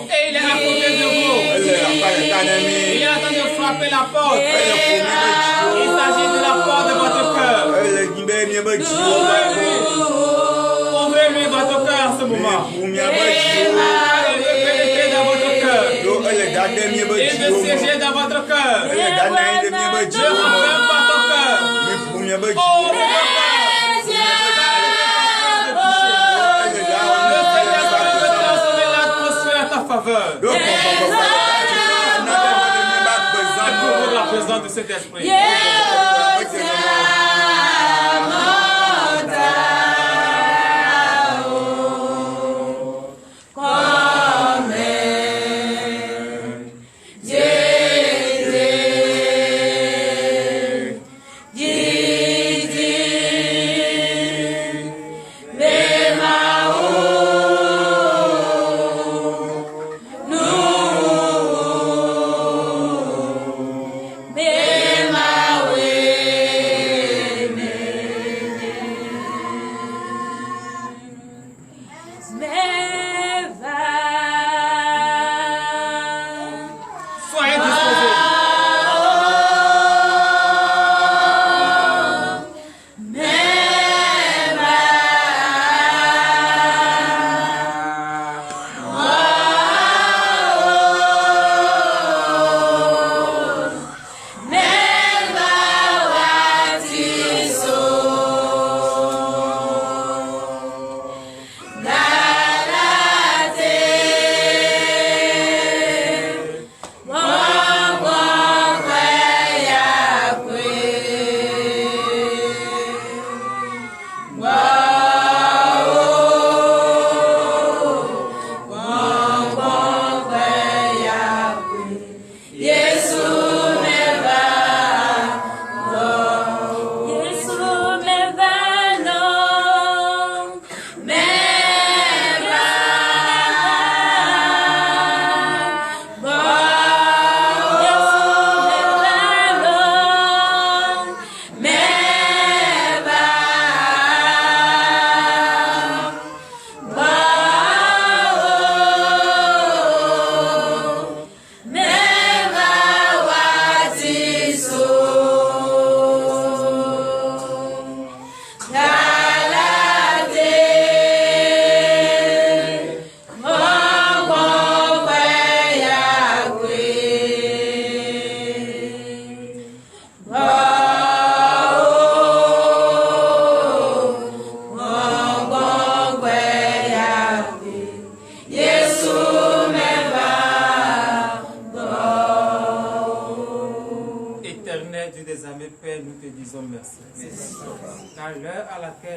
Et il est à côté de vous. Il est en train de frapper la porte. Il s'agit de la porte de votre cœur. Ouvrez-lui votre cœur en ce moment. Pénétrez dans votre cœur. Il veut siéger dans votre cœur. Ne ferme pas ton cœur. Ouvre le cœur. Le Seigneur veut transformer l'atmosphère à ta faveur. Pour la présence de cet esprit.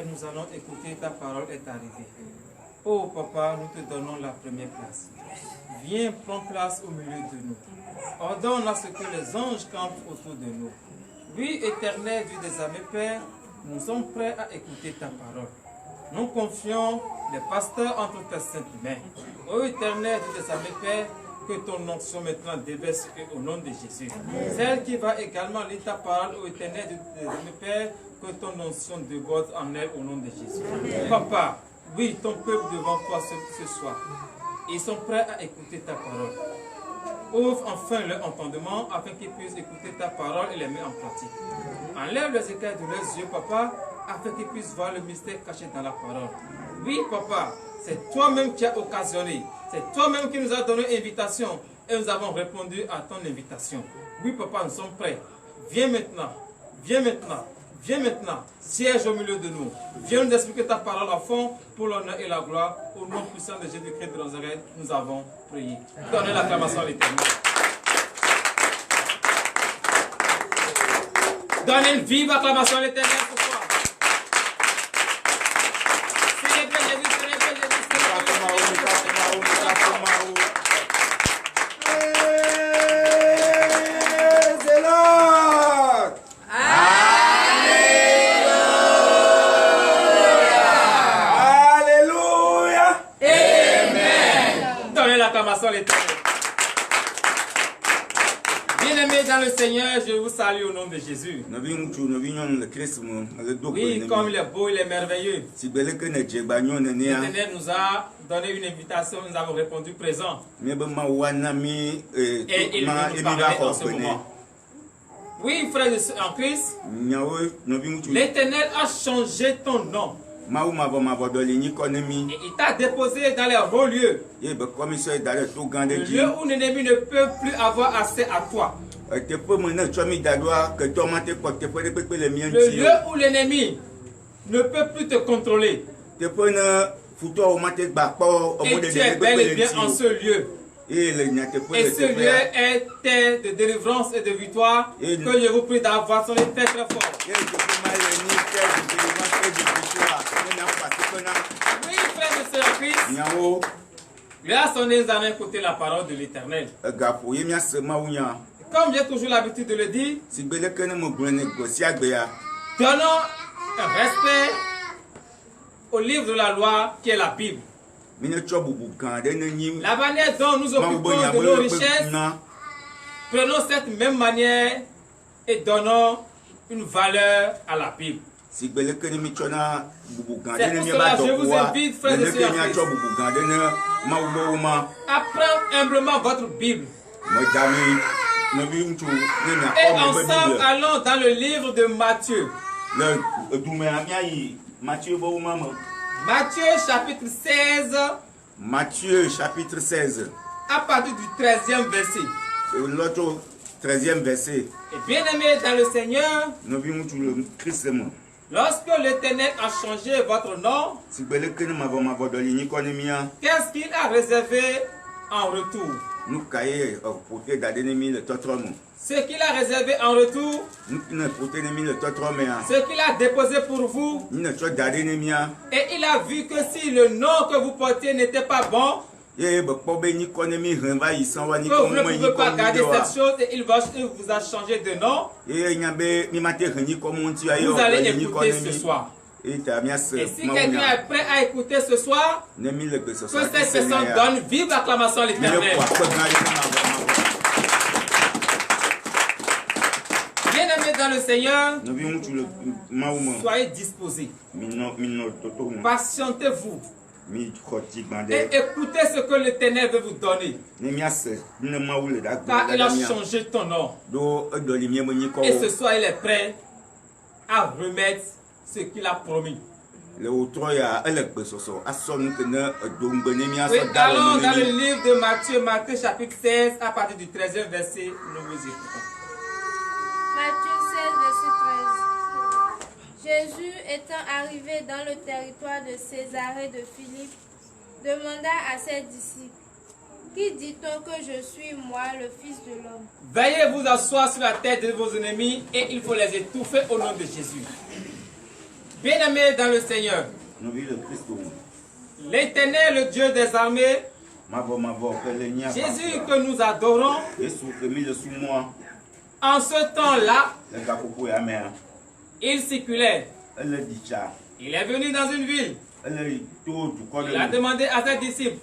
Nous allons écouter ta parole est arrivée. Oh papa, nous te donnons la première place. Viens, prends place au milieu de nous. Ordonne à ce que les anges campent autour de nous. Oui, éternel Dieu des armées, Père, nous sommes prêts à écouter ta parole. Nous confions les pasteurs entre tes saintes mains. Oh éternel Dieu des armées, Père, que ton onction maintenant déverse au nom de Jésus. Celle qui va également lire ta parole, ô éternel Dieu des armées, Père, que ton onction déborde en elle au nom de Jésus. Papa, oui, ton peuple devant toi ce soir. Ils sont prêts à écouter ta parole. Ouvre enfin leur entendement afin qu'ils puissent écouter ta parole et les mettre en pratique. Enlève les écailles de leurs yeux, papa, afin qu'ils puissent voir le mystère caché dans la parole. Oui, papa, c'est toi-même qui as occasionné. C'est toi-même qui nous as donné invitation et nous avons répondu à ton invitation. Oui, papa, nous sommes prêts. Viens maintenant. Viens maintenant. Viens maintenant, siège au milieu de nous. Viens nous expliquer ta parole à fond pour l'honneur et la gloire. Au nom puissant de Jésus-Christ de Nazareth, nous avons prié. Donnez l'acclamation à l'Éternel. Donnez une vive acclamation à l'Éternel ce soir. Célébrez Jésus, célébrez Jésus, célébrez Jésus. Bien-aimés dans le Seigneur, je vous salue au nom de Jésus. Oui, comme il est beau, il est merveilleux. L'Éternel nous a donné une invitation, nous avons répondu présent. Et il veut nous parler en ce moment. Oui, frères et sœurs en Christ, l'Éternel a changé ton nom. Et il t'a déposé dans les hauts lieux. Le lieu où l'ennemi ne peut plus avoir accès à toi. Le lieu où l'ennemi ne peut plus te contrôler. Et tu es bel et bien en ce lieu. Et ce lieu est terre de délivrance et de victoire. Que je vous prie d'avoir son très très fort. Oui, frère et sœur Christ. Grâce à nous allons écouter la parole de l'Éternel. Comme j'ai toujours l'habitude de le dire, donnons un respect au livre de la loi qui est la Bible. La manière dont nous occupons de nos richesses, prenons cette même manière et donnons une valeur à la Bible. C'est pour cela que je vous invite, frères et sœurs, à prendre humblement votre Bible. Et ensemble, allons dans le livre de Matthieu. Matthieu chapitre 16. Matthieu chapitre 16. À partir du 13e verset. L'autre 13e verset. Et bien aimé dans le Seigneur, lorsque l'Éternel a changé votre nom, qu'est-ce qu'il a réservé en retour? Ce qu'il a réservé en retour, ce qu'il a déposé pour vous, et il a vu que si le nom que vous portiez n'était pas bon, que vous ne pouvez pas garder cette chose et il vous a changé de nom, vous allez écouter ce soir. Et si quelqu'un est prêt à écouter ce soir, que cette personne donne vive acclamation à l'Éternel. Bien-aimés dans le Seigneur, soyez disposés. Patientez-vous. Et écoutez ce que l'Éternel veut vous donner. Car il a changé ton nom. Et ce soir, il est prêt à remettre ce qu'il a promis. Oui, allons dans le livre de Matthieu, Matthieu chapitre 16, à partir du 13e verset, nous vous écoutons. Matthieu 16, verset 13. Jésus étant arrivé dans le territoire de Césarée de Philippe, demanda à ses disciples, qui dit-on que je suis moi, le Fils de l'homme? Veuillez vous asseoir sur la tête de vos ennemis et il faut les étouffer au nom de Jésus. Bien-aimés dans le Seigneur, l'Éternel, le Dieu des armées, Jésus que nous adorons, en ce temps-là, il circulait. Il est venu dans une ville. Il a demandé à ses disciples,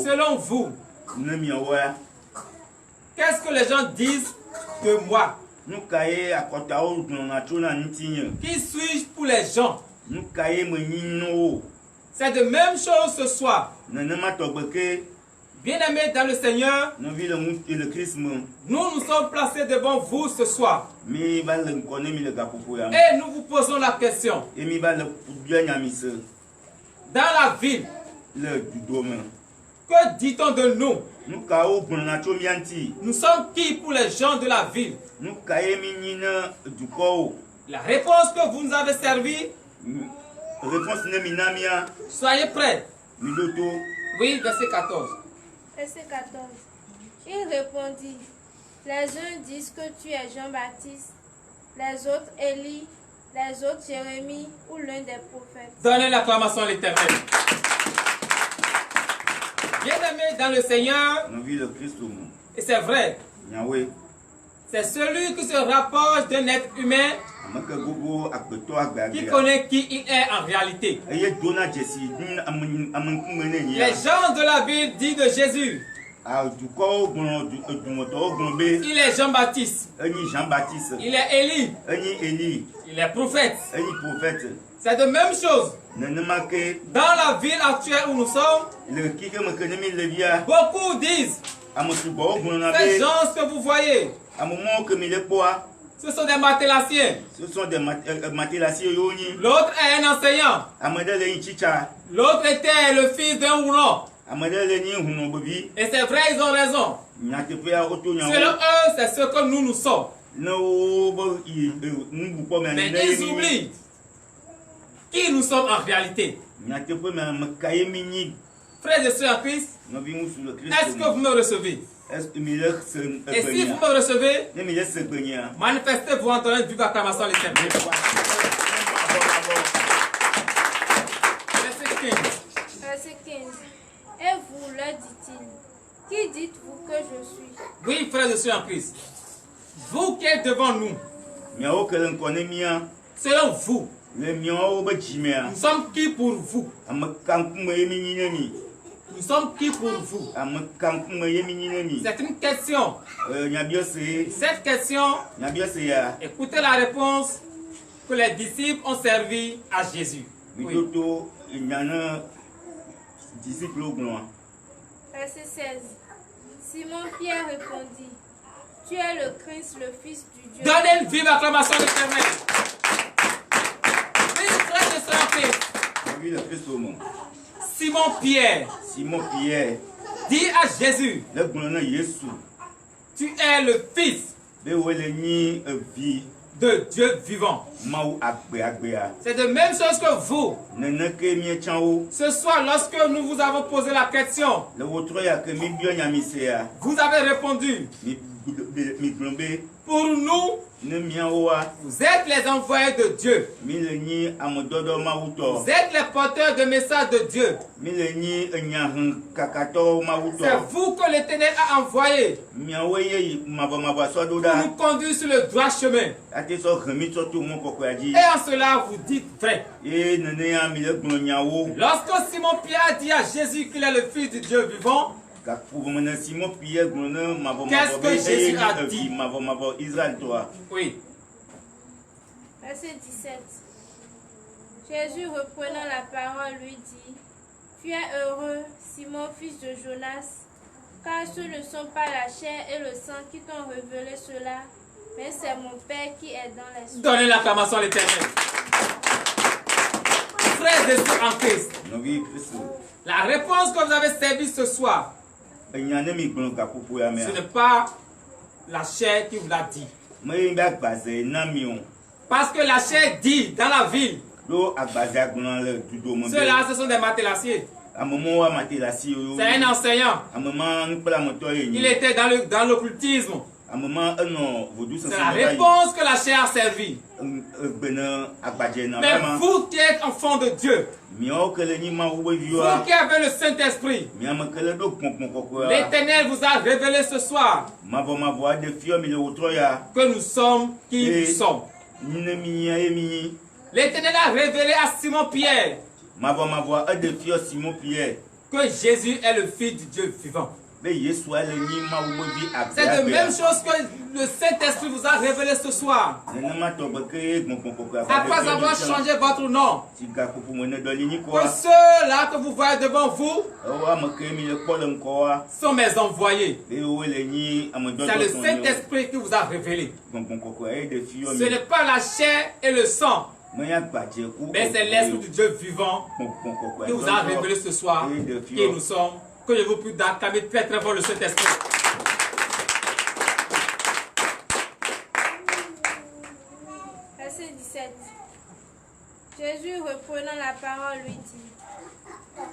selon vous, qu'est-ce que les gens disent de moi? Qui suis-je pour les gens? C'est de même chose ce soir. Bien-aimés dans le Seigneur, nous nous sommes placés devant vous ce soir. Et nous vous posons la question. Dans la ville, que dit-on de nous? Nous sommes qui pour les gens de la ville? La réponse que vous nous avez servie, soyez prêts. Oui, verset 14. Verset 14. Il répondit, les uns disent que tu es Jean-Baptiste, les autres Élie, les autres Jérémie ou l'un des prophètes. Donnez l'acclamation à l'Éternel. Bien-aimés dans le Seigneur, et c'est vrai, c'est celui qui se rapproche d'un être humain qui connaît qui il est en réalité. Les gens de la ville disent de Jésus Il est Jean-Baptiste. Jean-Baptiste. Il est Élie. Élie. Il est prophète. Prophète. C'est de même chose. Dans la ville actuelle où nous sommes, beaucoup disent ces gens que vous voyez, ce sont des matelassiers. L'autre est un enseignant. L'autre était le fils d'un roulant. Et c'est vrai, ils ont raison. Selon eux, c'est ce que nous sommes. Mais ils oublient qui nous sommes en réalité. Frères et sœurs en Christ, est-ce que vous me recevez? Et si vous me recevez, manifestez-vous en donnant une vive acclamation à l'Éternel. Verset 15. Et vous, leur dit-il, qui dites-vous que je suis? Oui, frères et sœurs en Christ, vous qui êtes devant nous, selon vous, nous sommes qui pour vous? Nous sommes qui pour vous? C'est une question. Cette question, écoutez la réponse que les disciples ont servi à Jésus. Oui. Verset 16. Simon-Pierre répondit, tu es le Christ, le Fils du Dieu. Donnez une vive acclamation à l'Éternel. Oui, frères et sœurs en Christ. Simon-Pierre dit à Jésus, tu es le Fils de Dieu vivant. C'est de même chose que vous. Ce soir, lorsque nous vous avons posé la question, vous avez répondu. Pour nous, vous êtes les envoyés de Dieu. Vous êtes les porteurs de messages de Dieu. C'est vous que l'Éternel a envoyé pour nous conduire sur le droit chemin. Et en cela, vous dites vrai. Lorsque Simon-Pierre a dit à Jésus qu'il est le Fils du Dieu vivant, qu'est-ce que Jésus a dit? Oui. Verset 17. Jésus reprenant la parole lui dit, tu es heureux, Simon, fils de Jonas, car ce ne sont pas la chair et le sang qui t'ont révélé cela, mais c'est mon Père qui est dans les cieux. Donnez l'acclamation à l'Éternel. Frères et sœurs en Christ, la réponse que vous avez servie ce soir, ce n'est pas la chair qui vous l'a dit. Parce que la chair dit dans la ville, ceux-là, ce sont des matelassiers. C'est un enseignant. Il était dans l'occultisme. C'est la réponse que la chair a servi. Mais vous qui êtes enfants de Dieu, vous qui avez le Saint-Esprit, l'Éternel vous a révélé ce soir que nous sommes qui nous sommes. L'Éternel a révélé à Simon-Pierre que Jésus est le Fils du Dieu vivant. C'est de même chose que le Saint-Esprit vous a révélé ce soir. Après avoir changé votre nom, que ceux-là que vous voyez devant vous sont mes envoyés. C'est le Saint-Esprit qui vous a révélé. Ce n'est pas la chair et le sang, mais c'est l'Esprit du Dieu vivant qui vous a révélé ce soir qui nous sommes. Que je vous prie d'acclamer très très fort le Saint-Esprit. Verset 17. Jésus reprenant la parole lui dit,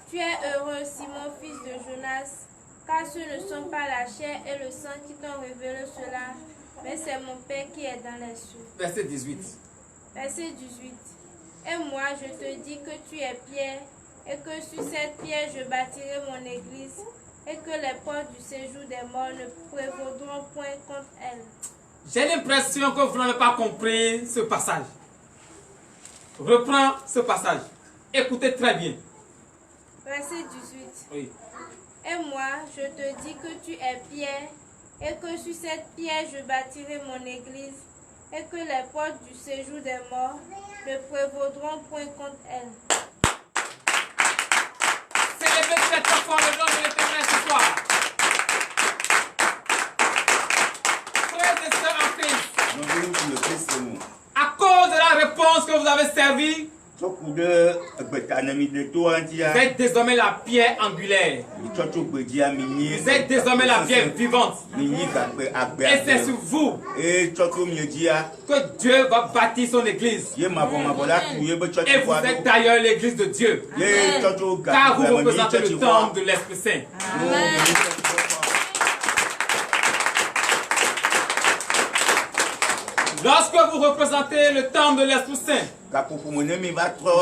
tu es heureux, Simon, fils de Jonas, car ce ne sont pas la chair et le sang qui t'ont révélé cela, mais c'est mon Père qui est dans les cieux. Verset 18. Verset 18. Et moi je te dis que tu es Pierre, et que sur cette pierre je bâtirai mon église, et que les portes du séjour des morts ne prévaudront point contre elle. J'ai l'impression que vous n'avez pas compris ce passage. Reprends ce passage. Écoutez très bien. Verset 18. Oui. Et moi, je te dis que tu es Pierre, et que sur cette pierre je bâtirai mon église, et que les portes du séjour des morts ne prévaudront point contre elle. Célébrez cette enfant le nom de l'Éternel ce soir. Frères et sœurs en Christ, Nous venons pour le Christ, nous. à cause de la réponse que vous avez servie, Tchokou de Betanami de Toantia. vous êtes désormais la pierre angulaire. Vous êtes désormais la pierre vivante. Et c'est sur vous que Dieu va bâtir son église. Et vous êtes d'ailleurs l'église de Dieu. Car vous représentez le temple de l'Esprit Saint. Lorsque vous représentez le temple de l'Esprit Saint,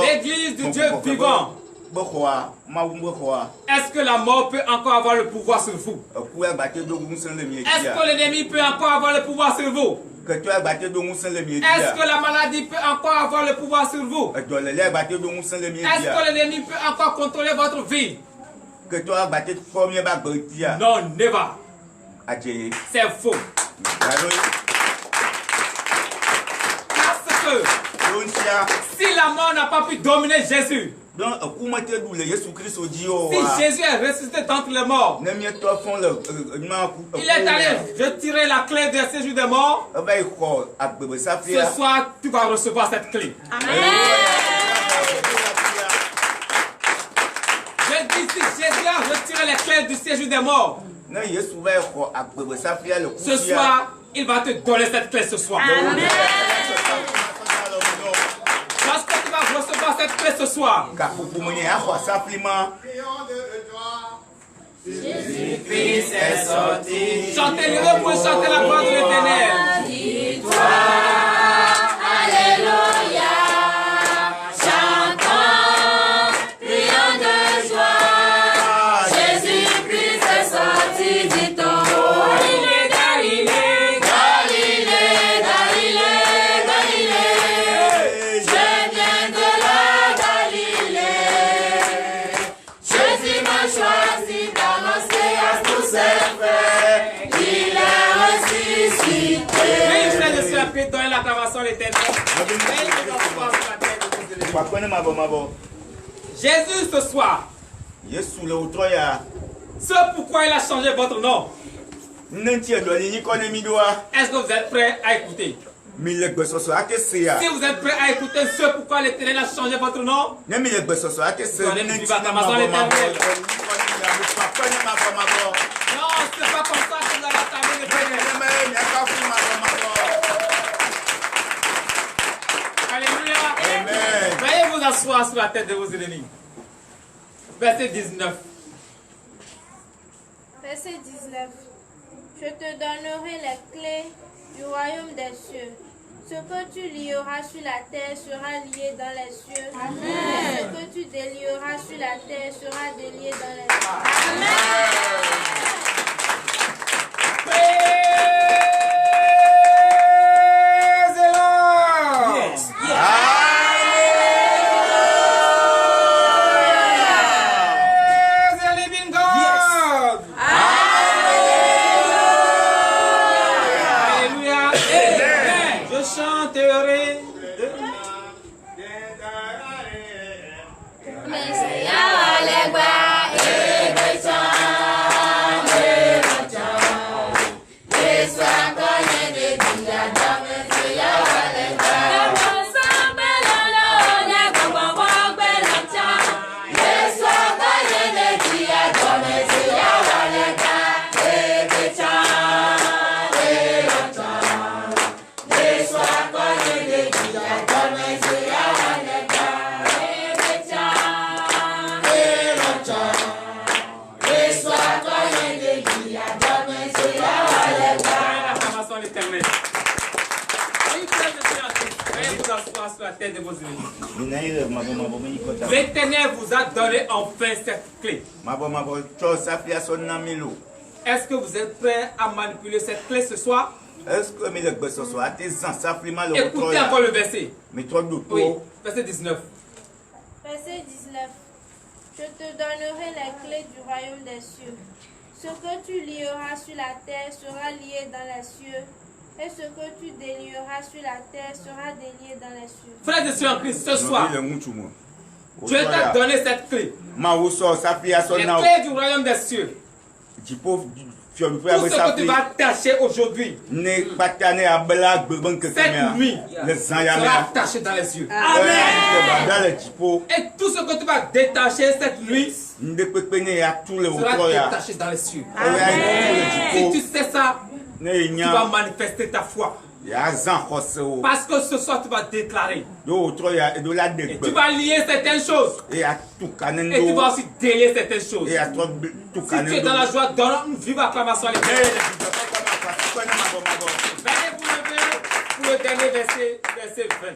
l'église du Dieu vivant, est-ce que la mort peut encore avoir le pouvoir sur vous? Est-ce que l'ennemi peut encore avoir le pouvoir sur vous? Est-ce que la maladie peut encore avoir le pouvoir sur vous? Est-ce que l'ennemi peut encore contrôler votre vie? Non, never. C'est faux. Parce que si la mort n'a pas pu dominer Jésus, si Jésus est ressuscité d'entre les morts, il est allé retirer la clé du séjour des morts. Ce soir, tu vas recevoir cette clé. Amen. Je dis, si Jésus a retiré les clés du séjour des morts, ce soir, il va te donner cette clé ce soir. Amen. Lorsque tu vas recevoir cette clé ce soir, Jésus-Christ est sorti. Chantez-le pour chanter la gloire de l'Éternel. Dis-toi, alléluia. Chantons, prions de joie. Jésus-Christ est sorti, dit-on. Donner l'acclamation à l'Éternel. Jésus ce soir, ce pourquoi il a changé votre nom. Est-ce que vous êtes prêts à écouter? Si vous êtes prêts à écouter ce pourquoi l'Éternel a changé votre nom, donnez l'acclamation à l'Éternel. Non, c'est pas comme ça que vous allez acclamer l'Éternel. Veuillez vous asseoir sur la tête de vos ennemis. Verset 19. Verset 19. Je te donnerai les clés du royaume des cieux. Ce que tu lieras sur la terre sera lié dans les cieux. Amen. Et ce que tu délieras sur la terre sera délié dans les cieux. Amen. L'Éternel vous a donné enfin cette clé. Est-ce que vous êtes prêts à manipuler cette clé ce soir? Écoutez encore le verset. Oui, verset 19. Verset 19. Je te donnerai les clés du royaume des cieux. Ce que tu lieras sur la terre sera lié dans les cieux, et ce que tu délieras sur la terre sera délié dans les cieux. Frères et sœurs en Christ, ce soir, Dieu t'a donné cette clé. Les clés du royaume des cieux. Tout ce que tu vas tâcher aujourd'hui, cette nuit, sera attaché dans les yeux. Amen. Et tout ce que tu vas détacher cette nuit, sera détaché dans les cieux. Si tu sais ça, tu vas manifester ta foi. Parce que ce soir, tu vas déclarer. Et tu vas lier certaines choses. Et tu vas aussi délier certaines choses. Si tu es dans la joie, donne une vive acclamation à l'Éternel. Venez vous lever pour le dernier verset, verset 20.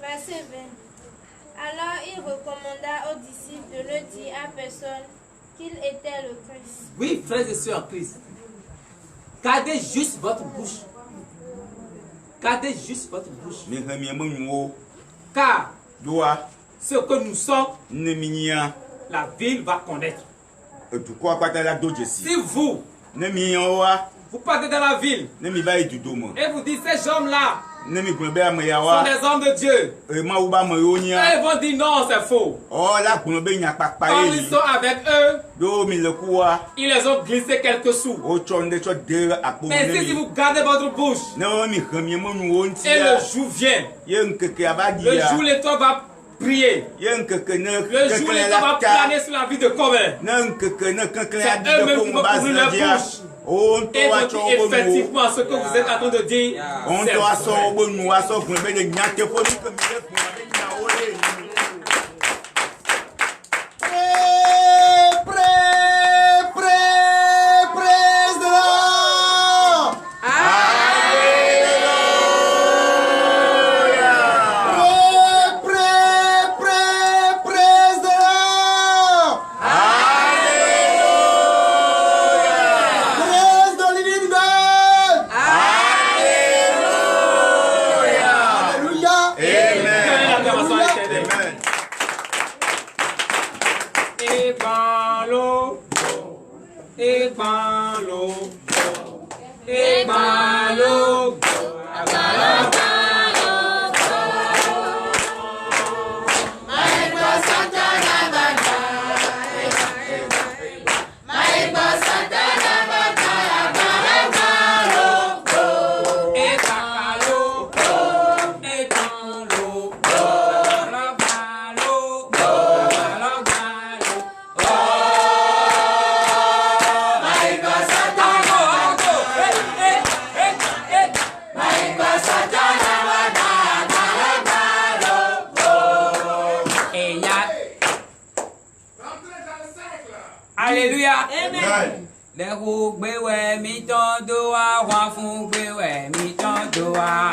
Verset 20. Alors il recommanda aux disciples de ne dire à personne qu'il était le Christ. Oui, frères et sœurs en Christ. Gardez juste votre bouche. Gardez juste votre bouche. Car ce que nous sommes, la ville va connaître. Si vous partez dans la ville et vous dites ces hommes-là sont des hommes de Dieu, ils vont dire non, c'est faux. Quand ils sont avec eux, ils les ont glissé quelques sous. Mais si vous gardez votre bouche et le jour vient, le jour l'étoile va prier, le jour l'étoile va planer sur la vie de Combien. C'est eux-mêmes qui vont ouvrir leur bouche et vont dire effectivement ce que vous êtes en train de dire. Alléluia. Amen. Les roues béoué, mi-ton doa, roi fou béoué, mi-ton doa.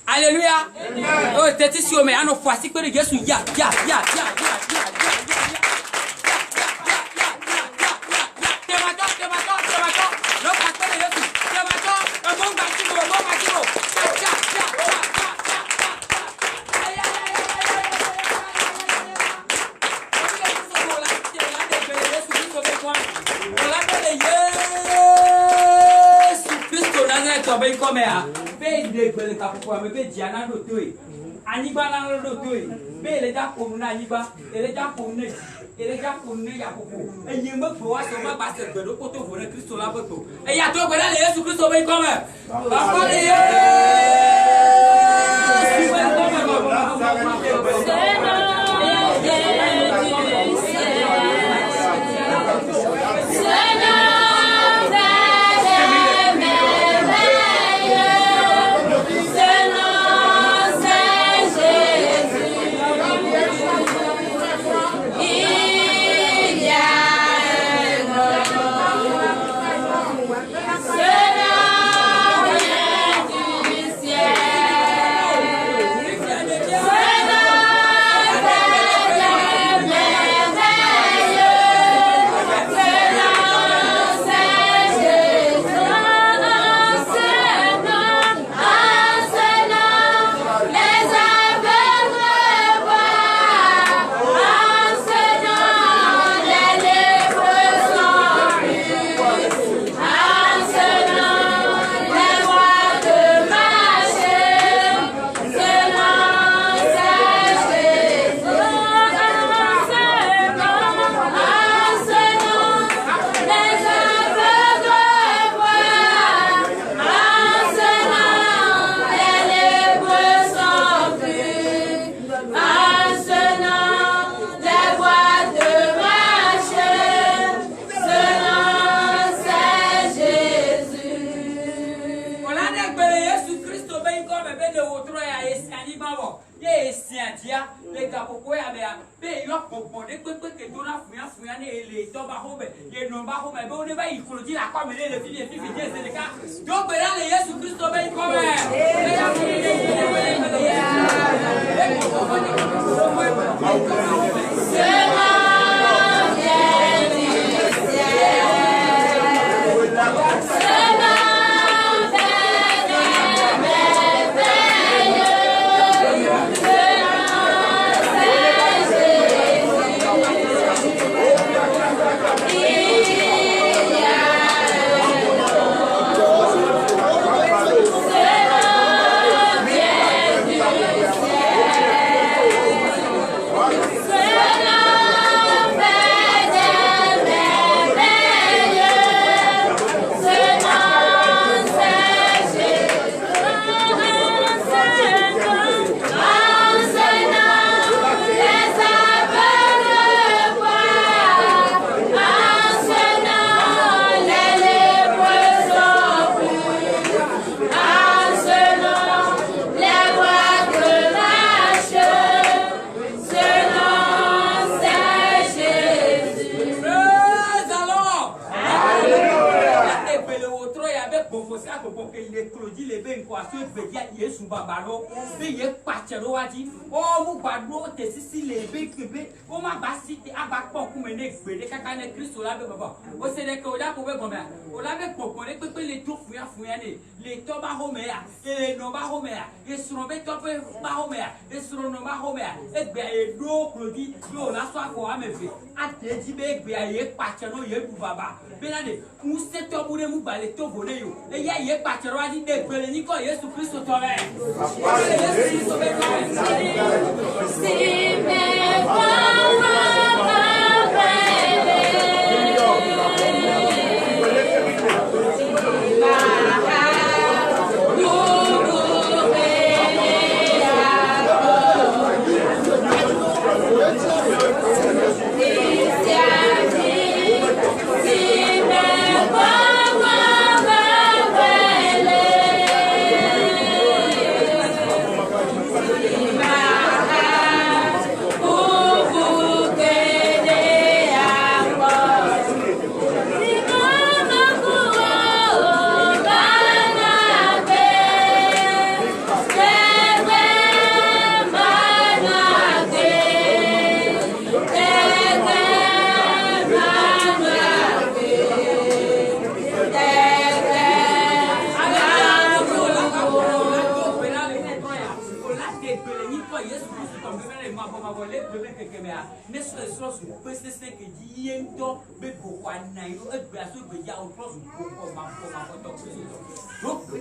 Alléluia. Oh, t'es ici, mais à nos fois, si que les gars sont ya. Yeah. Lazare tombé comme ça. Bé de le capot mais bé Diana do toi. Aniba na do toi. Bé le ja pour na aniba, ele ja pour ne. Ele ja pour ne ya popo. E yin me fo wa so ma ba se gbe do poto fo ne Christo la poto. E ya to gbe na le Yesu Christo bé comme. Ba ko le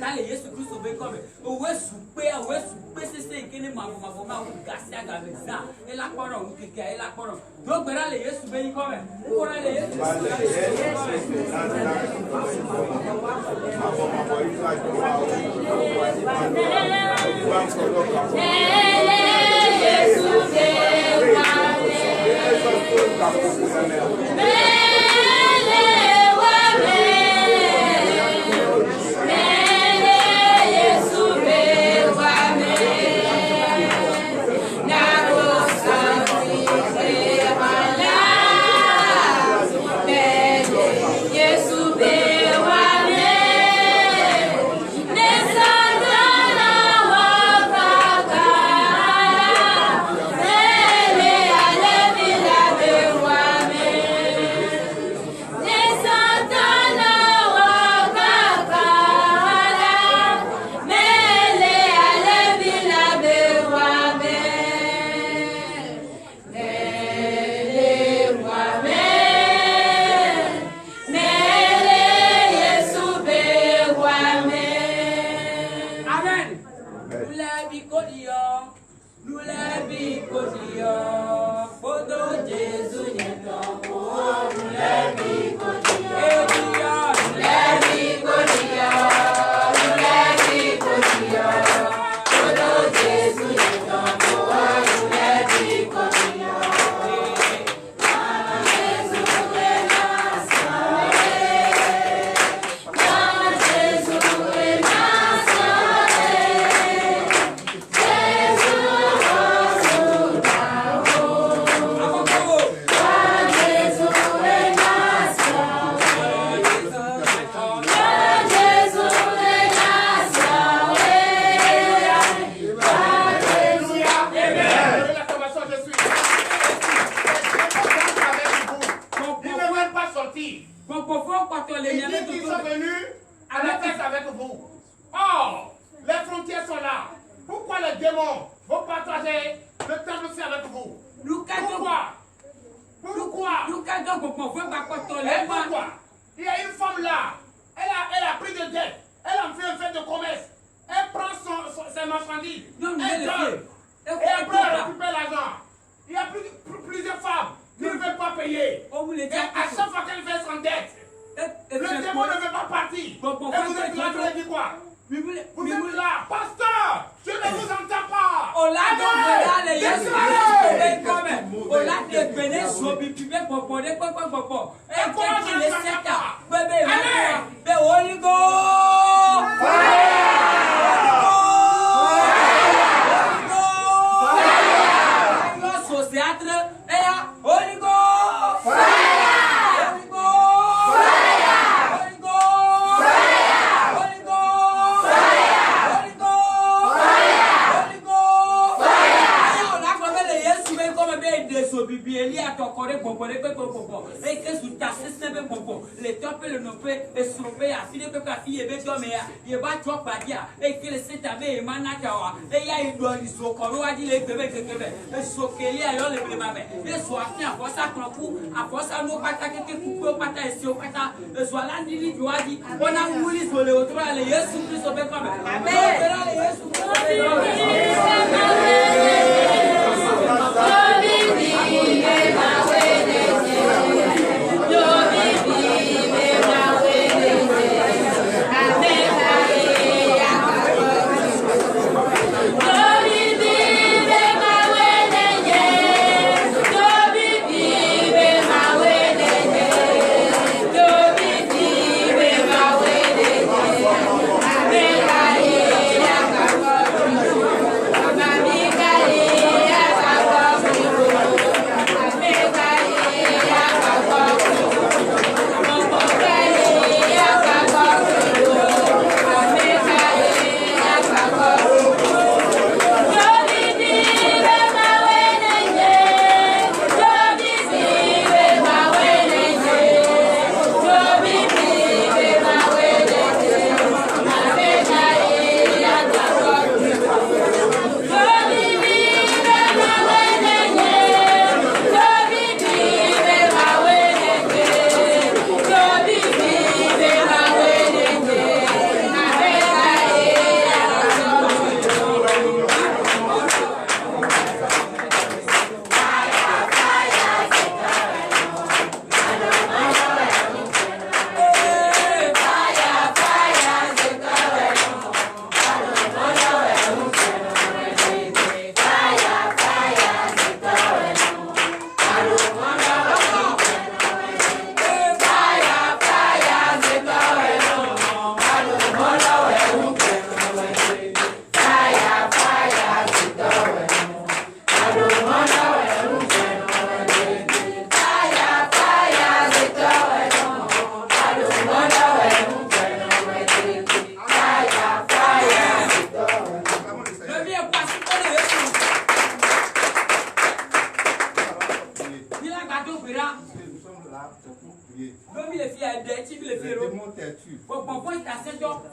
Kale Yesu Kristo be come. Owe supe sese ikene mavo ma o gasi aga meza. Ela kporo o keke ela kporo. Do gbera le Yesu be come. Kora le Yesu.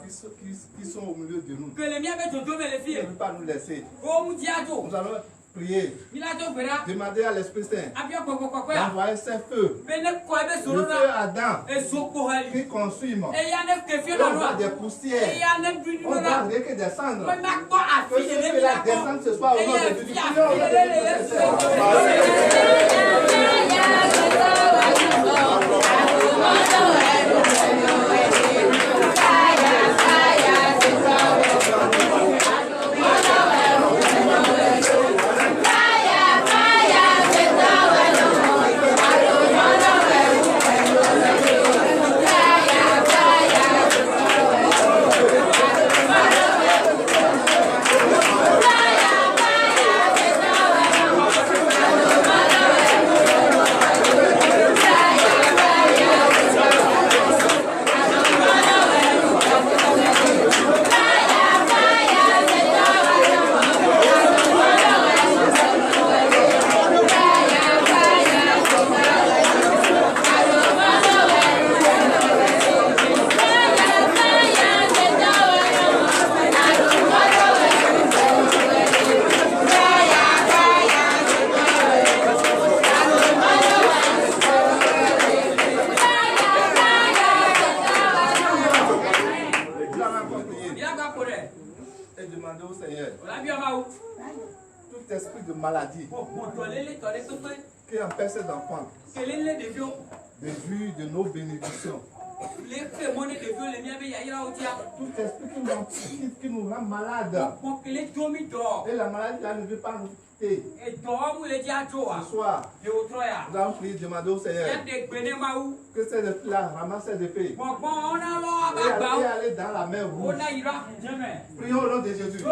qui sont au milieu de nous. Que les miens me dodo me les Ne filles. peut pas nous laisser. Oh mon diado. Nous allons prier. Il a tout verra. Demander à l'Esprit Saint Abia quoi. d'envoyer ses feux. Mais ne quoi be Le solo feu na. Adam Et soko hali. qui consume. Et ya ne que fie On dans voit loi. des Et poussières. ya ne du On na. voit rien que descendre. Mais ma quoi a Que fille ce de feu-là la descende ce soir au nom de Jésus. Prions au nom et demander au Seigneur tout esprit de maladie qui empêche ces enfants de vue de nos bénédictions. Tout esprit qui nous rend malades. Et la maladie là ne veut pas nous quitter. Ce soir, nous allons prier, demander au Seigneur que ces esprits-là ramassent ces effets. Et aller dans la mer rouge. Prions au nom de Jésus.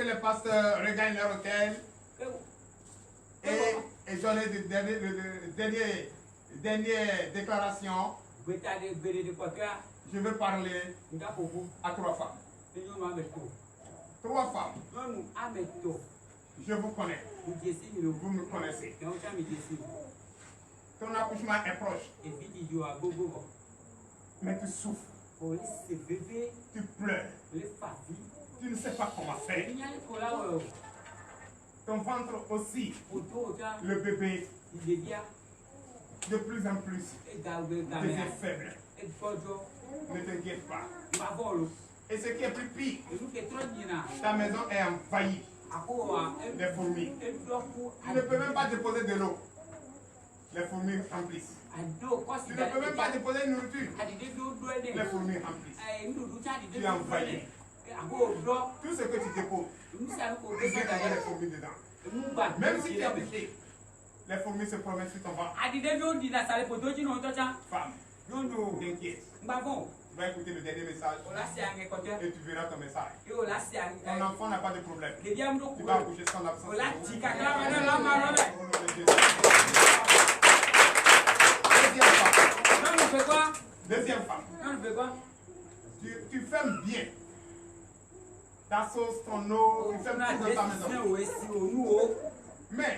les pasteurs regagnent leur hôtel et donnent des dernières déclarations, je vais parler à 3 femmes. 3 femmes. Je vous connais. Vous me connaissez. Ton accouchement est proche. Mais tu souffres. Tu pleures. Tu ne sais pas comment faire. Ton ventre aussi. Le bébé. De plus en plus. Devient faible. Ne t'inquiète pas. Et ce qui est plus pire, ta maison est envahie des fourmis. Tu ne peux même pas déposer de l'eau. Les fourmis remplissent. Tu ne peux même pas déposer une nourriture. Les fourmis remplissent. Tu es envahi. Tout ce que tu déposes, tu sais qu'il y a les fourmis dedans. Même si tu es habité, les fourmis se promènent sur ton ventre. Femme, t'inquiète. Tu vas écouter le dernier message et tu verras ton message. Ton enfant n'a pas de problème. Tu vas accoucher sans absence. Deuxième femme. Tu fermes bien ta sauce, ton eau, tu fermes tout dans ta maison. Mais,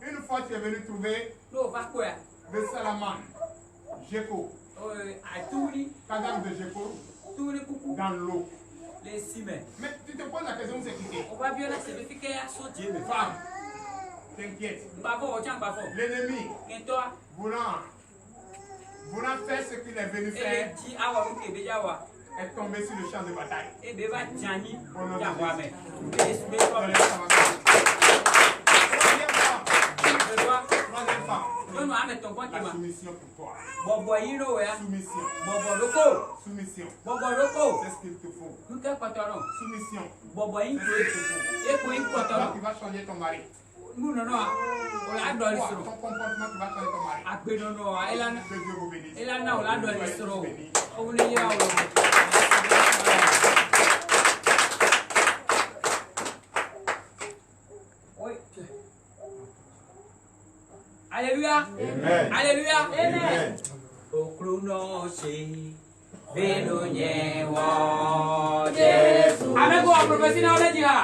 une fois tu es venu trouver le salamandre, Géco, cadavre de Géco, dans l'eau. Mais tu te poses la question où c'est quitté. Femme, t'inquiète. L'ennemi, voulant faire ce qu'il est venu faire, est tombé sur le champ de bataille. Au nom de Troisième femme. La soumission pour toi. Soumission. C'est ce qu'il te faut. Soumission. C'est ce qu'il te faut. Toi qui vas changer ton mari. Ton comportement qui va changer ton mari. Que Dieu vous bénisse. Alléluia. Amen. Alléluia. Amen. Amen. Go prophétie na ole jiha.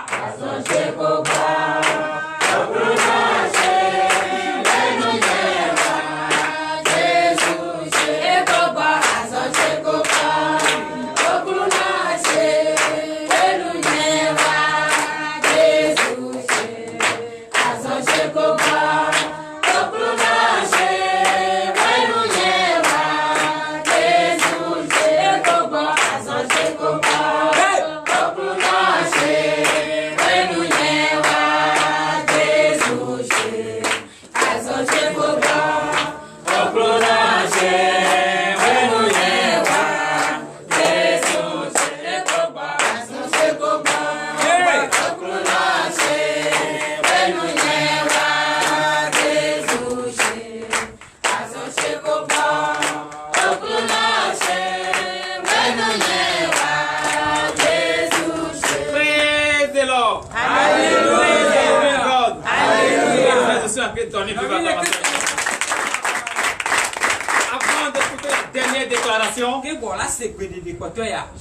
Avant d'écouter la dernière déclaration,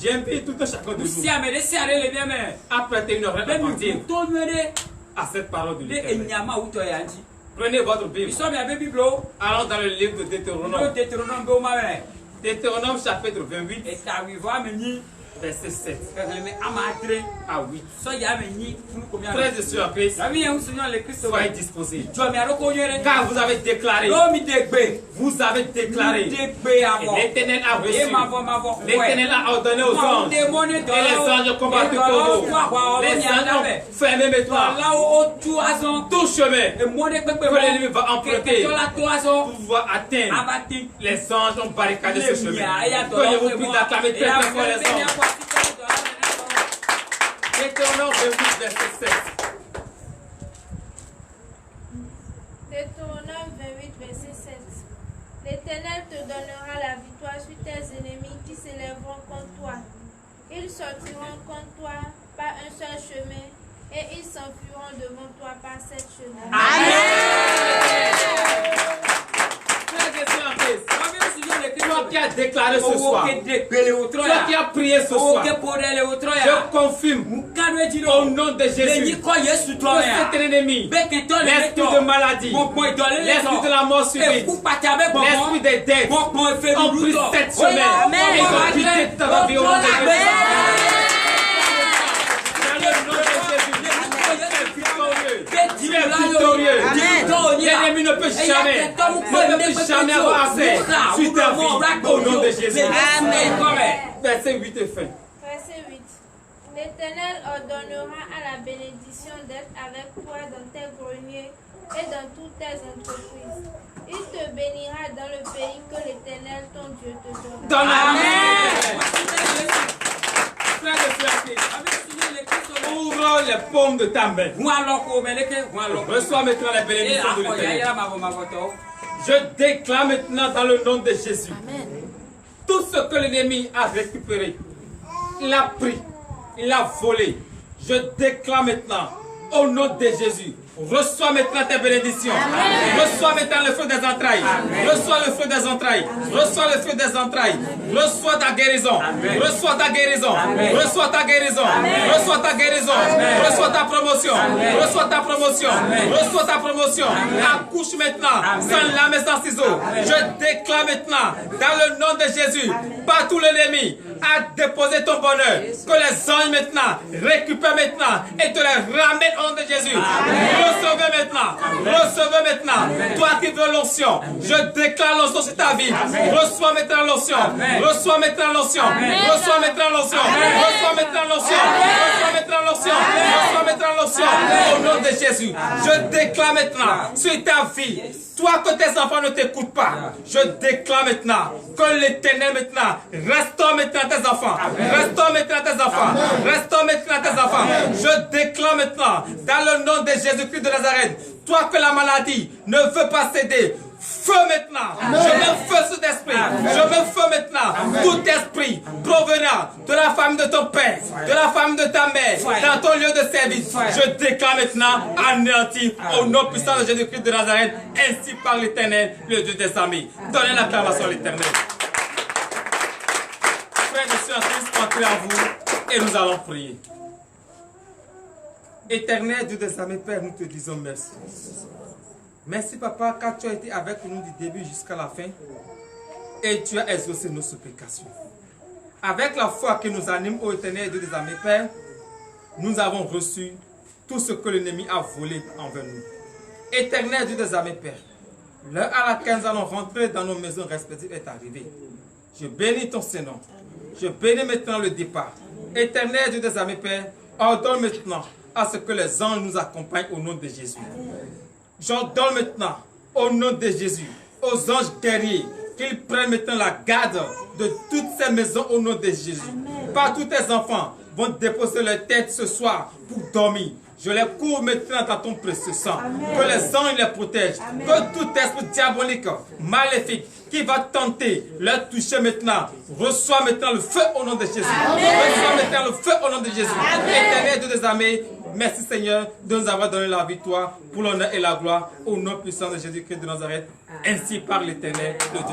j'invite tout un chacun de nous à prêter une oreille attentive à cette parole de l'Éternel. Prenez votre Bible. Allons dans le livre de Deutéronome. Deutéronome chapitre 28. Verset 7 à 8. Frères et sœurs Christ, soyez disposés. Car vous avez déclaré. L'Éternel a reçu. L'Éternel a ordonné aux anges. Et les anges combattent pour vous. Les anges ont fermé mes toits. Tout chemin que l'ennemi va emprunter pour pouvoir atteindre. Les anges ont barricadé ce chemin. Que je vous prie d'acclamer très très fort les anges. Deutéronome 28, verset 7. Deutéronome 28, verset 7. L'Éternel te donnera la victoire sur tes ennemis qui s'élèveront contre toi. Ils sortiront contre toi par un seul chemin, et ils s'enfuiront devant toi par sept chemins. Toi qui as déclaré ce soir, toi qui as prié ce soir, je confirme au nom de Jésus que cet ennemi, l'esprit de maladie, l'esprit de la mort subite, l'esprit des dettes, ont pris cette semaine et ils ont quitté ta vie au nom de Jésus. Tu es victorieux. L'ennemi ne peut jamais avoir accès sur ta vie au nom de Jésus. Amen. Verset 8 et fin. Verset 8. L'Éternel ordonnera à la bénédiction d'être avec toi dans tes greniers et dans toutes tes entreprises. Il te bénira dans le pays que l'Éternel ton Dieu te donnera. Amen. Ouvre les paumes de ta main. Reçois maintenant la bénédiction de l'Éternel. Je déclare maintenant dans le nom de Jésus. Tout ce que l'ennemi a récupéré, il a pris, il a volé. Je déclare maintenant au nom de Jésus. Reçois maintenant tes bénédictions. Reçois maintenant le feu des entrailles. Reçois le feu des entrailles. Reçois le feu des entrailles. Reçois ta guérison. Reçois ta guérison. Reçois ta guérison. Reçois ta guérison. Reçois ta promotion. Reçois ta promotion. Reçois ta promotion. Accouche maintenant sans lame et sans ciseaux. Je déclare maintenant dans le nom de Jésus, partout l'ennemi a déposé ton bonheur, que les anges maintenant récupèrent maintenant et te les ramènent au nom de Jésus. Recevez maintenant. Recevez maintenant. Toi qui veux l'onction, je déclare l'onction sur ta vie. Reçois maintenant l'onction. Reçois maintenant l'onction. Reçois maintenant l'onction. Reçois maintenant l'onction. Reçois maintenant l'onction. Reçois maintenant l'onction. Au nom de Jésus, je déclare maintenant sur ta vie. Toi que tes enfants ne t'écoutent pas, je déclare maintenant que l'Éternel maintenant restaure maintenant tes enfants. Restaure maintenant tes enfants. Restaure maintenant tes enfants. Je déclare maintenant dans le nom de Jésus-Christ de Nazareth, toi que la maladie ne veut pas céder. Feu maintenant. Je mets feu sur l'esprit. Je mets feu maintenant. Tout esprit provenant de la famille de ton père, de la famille de ta mère, dans ton lieu de service, je déclare maintenant anéanti au nom puissant de Jésus-Christ de Nazareth, ainsi par l'Éternel, le Dieu des armées. Donnez l'acclamation à l'Éternel. Frères et sœurs, entrez en vous et nous allons prier. Éternel Dieu des armées, Père, nous te disons merci. Merci papa, car tu as été avec nous du début jusqu'à la fin et tu as exaucé nos supplications. Avec la foi qui nous anime, ô Éternel Dieu des armées, Père, nous avons reçu tout ce que l'ennemi a volé envers nous. Éternel Dieu des armées, Père, l'heure à laquelle nous allons rentrer dans nos maisons respectives est arrivée. Je bénis ton Saint-Nom. Je bénis maintenant le départ. Éternel Dieu des armées, Père, ordonne maintenant à ce que les anges nous accompagnent au nom de Jésus. J'ordonne maintenant, au nom de Jésus, aux anges guerriers, qu'ils prennent maintenant la garde de toutes ces maisons au nom de Jésus. Partout tes enfants vont déposer leur tête ce soir pour dormir. Je les cours maintenant dans ton précieux sang. Que les anges les protègent. Que tout esprit diabolique, maléfique, qui va tenter, leur toucher maintenant. Reçois maintenant le feu au nom de Jésus. Reçois maintenant le feu au nom de Jésus. Éternel Dieu des armées, merci Seigneur de nous avoir donné la victoire pour l'honneur et la gloire au nom puissant de Jésus-Christ de Nazareth, ainsi par l'Éternel, le Dieu.